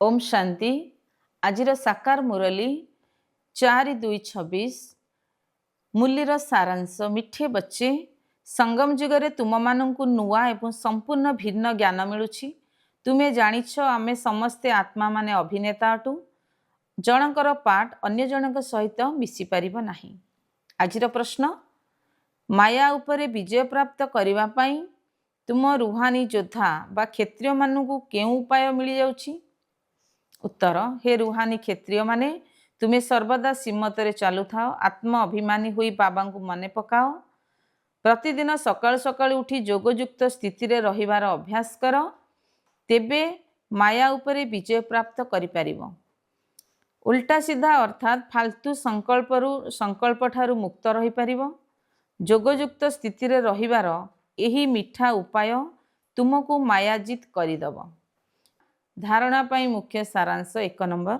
ओम शांति। आजिर साकार मुरली 4/2/26 मूल्यर सारांश। मिठे बच्चे, संगम जुगरे तुम मानंकु नुआ एवं संपूर्ण भिन्न ज्ञान मिलुछि। तुमे जानिछ आमे समस्ते आत्मा माने अभिनेता अटु। जनकर पाठ अन्य जनक सहित मिसी पारिबो नाही। आजिर प्रश्न, माया उपरे विजय प्राप्त करिवा पई तुम रुहानी योद्धा बा क्षेत्रीय मानंकु केउ उपाय मिली जाउछि? उत्तर, हे रुहानी क्षेत्रीय माने, तुम्हें सर्वदा श्रीमतरे चालू थाओ। आत्म अभिमानी हुई बाबा को मने पकाओ। प्रतिदिन सकाल सकाल उठी जोगयुक्त स्थिति रे रहिबार अभ्यास कर, तेबे माया उपरे विजय प्राप्त करि परिबो। उल्टा सीधा अर्थात फालतू संकल्प ठारू मुक्त रही परिबो। जोगयुक्त स्थिति रे रहिबार एही मिठा उपाय तुमको मायाजित करिदबो। धारणा पाई मुख्य सारांश। 1 नंबर,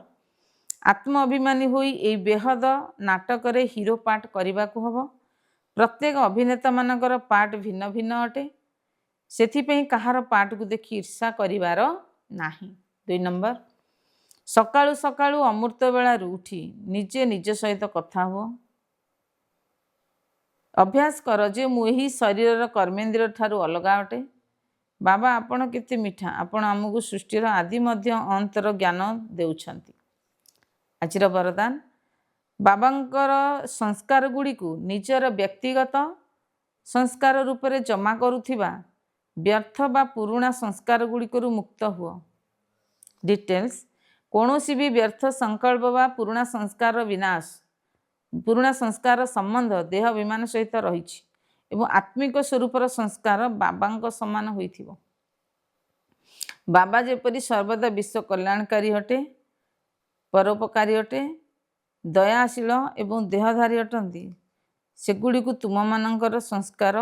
आत्म अभिमानी हुई ए बेहद नाटक रे हीरो पाठ करने को हब। प्रत्येक अभिनेता मानकर पाठ भिन्न भिन्न अटे, सेथिपई कहार पाठ को देखि ईर्षा करिवार नाही। 2 नंबर, सकाळु सकाळु अमृत बेला उठी निजे निज सहित कथा हुओ। अभ्यास कर जे मु एही शरीर कर्मेंद्रिय ठारू अलगा अटे। बाबा आपण केते मिठा, आपण आमको सृष्टिर आदि मध्य अंतर ज्ञान देउछंती। आजिर वरदान, बाबांकर संस्कार गुड़ी को निजर व्यक्तिगत संस्कार रूप में जमा करुथिबा व्यर्थ बा पुराणा संस्कार गुड़िक मुक्त हुओ। डिटेल्स, कौनसी भी व्यर्थ संकल्प बा पुराणा संस्कार विनाश, पुराणा संस्कार संबंध देह विमान सहित रही एवं आत्मिक स्वरूपर संस्कार बाबा समान होइथिबो। बाबा जेपरी सर्वदा विश्व कल्याणकारी अटे, परोपकारी अटे, दयाशील एवं देहधारी अटंती, सेगुड़ी को तुम मानकर संस्कार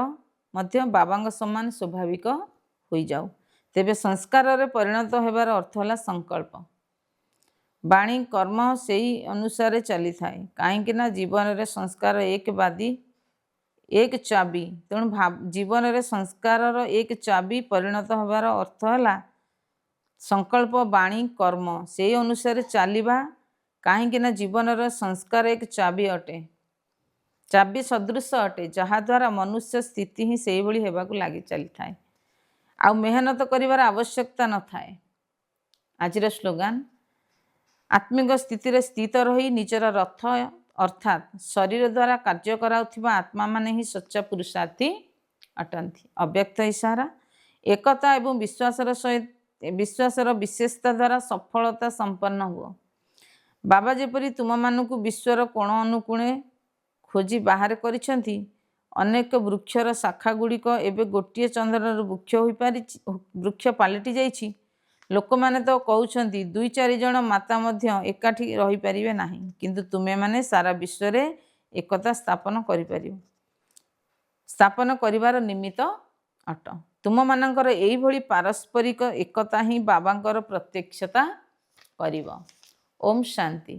मध्य बाबा समान स्वाभाविक हो जाऊ। तेबे संस्कार रे परिणत होबार अर्थ होला संकल्प। वाणी कर्म सेई अनुसार चली थाए, कहीं ना जीवन रे संस्कार एक बादी एक चाबी। तेणु जीवन रे संस्कार एक चाबी परिणत होबार अर्थ है संकल्प, वाणी, कर्म से अनुसार चलवा। कहीं ना जीवन रे संस्कार एक चाबी अटे, चाबी सदृश अटे, जहाद्वारा मनुष्य स्थिति ही से भली हेबाकु लागी चली थाए। आ मेहनत करिवार आवश्यकता न थाए। आजिर स्लोगान, आत्मिक स्थिति रे स्थित रही निजर रथ अर्थात शरीर द्वारा कार्य कराउथिबा आत्मा माने ही सच्चा पुरुषार्थी अटंती। अव्यक्त इशारा, एकता एवं विश्वासर सहित विश्वासर विशेषता द्वारा सफलता संपन्न हुओ। बाबा जेपरी तुम मानकु विश्वर कोण अनुकोणे खोजी बाहर करिसंती, अनेक वृक्षर शाखा गुड़िक एवं गोटे चंद्रर वृक्ष पलटि जाइछि। लोक माने तो कहउछंती 2-4 जन माता मध्य एकाठी रही परिबे नाही, किंतु तुमे माने सारा विश्व रे एकता स्थापन करि परिबो, स्थापन करिवार निमित्त अट। तुम मानकर एई भली पारस्परिक एकता ही बाबांकर प्रत्यक्षता करिबो। ओम शांति।